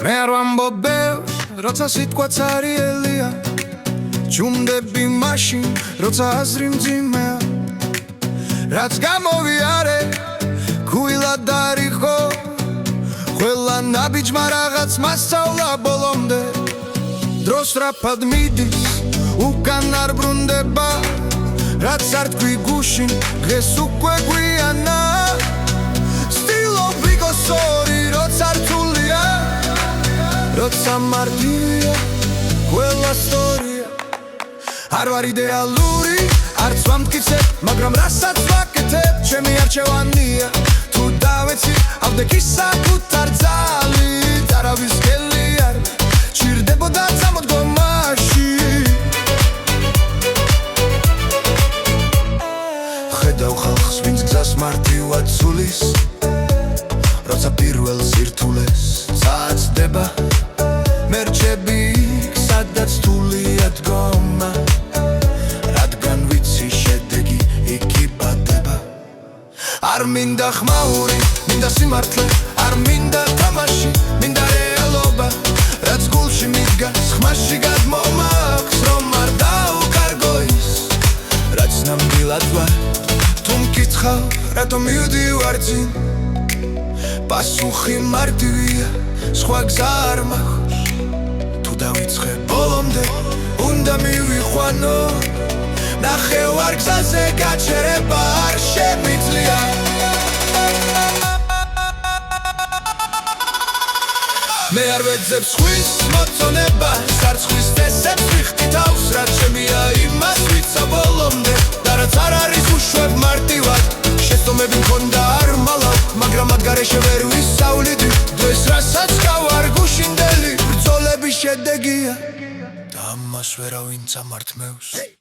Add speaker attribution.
Speaker 1: მე არ ვამბობ, როცა სიტყვაც არიელია, ჯუნდები მაშინ, როცა აზრი მძიმეა, რაც გამოვიარე, გულად არიხო, ყველა ნაბიჯმა რაღაც მასწავლა ბოლომდე, დროს რაფად მიდის, უკან არ ბრუნდება, რაც არ თქვი გუშინ, დღეს უკვე გვიანა, სტილობ ვიგოსორი, როცა რთულია, როცა მარტივია, ყველა სწორია, არ ვარ იდეალური, არც ვამტკიცებ, მაგრამ რასაც ვაკეთებ, ჩემი არჩევანია, თუ დავეცი, ავდექი საკუთარ ძალით, არავის გელი არ ჭირდებოდა წამოდგომაში. ხედავ ხალხს, ვინც გზას მარტივად ცulis, როცა პირველ სირთულეს წააცდება, მე რჩები იქ, სადაც რთულია დგომა, რადგან ვიცი შედეგი იქ იბადება. არ მინდა ხმაური, მინდა სიმართლე, არ მინდა თამაში, მინდა რეალობა, რაც გულში მიდგას, ხმაში გადმომაქვს, რომ არ დაუკარგო ის, რაც ნამდვილად ვარ. თუ მკითხავ, რატომ მივდივარ წინ, პასუხი მარტივია, სხვა გზა არ მაქვს. თუ დავიწყე ბოლომდე, უნდა მივიყვანო, ნახევარ გზაზე გაჩერება არ შემიძლია. მე არ ვეძებ სხვის მოწონებას, არც ხვის წესებს ვიხდი თავს, რაც შემია იმას ვიცავ ბოლომდე, და რაც არ არის უშვებ მარტივად, შეცდომები მქონდა არ მალავ, მაგრამ მათ გარეშე ვერ ვისწავლიდი, დღეს რასაც გავარ გუშინდელი, ბრძოლების შედეგია და ამას ვერავინ წამართმევს.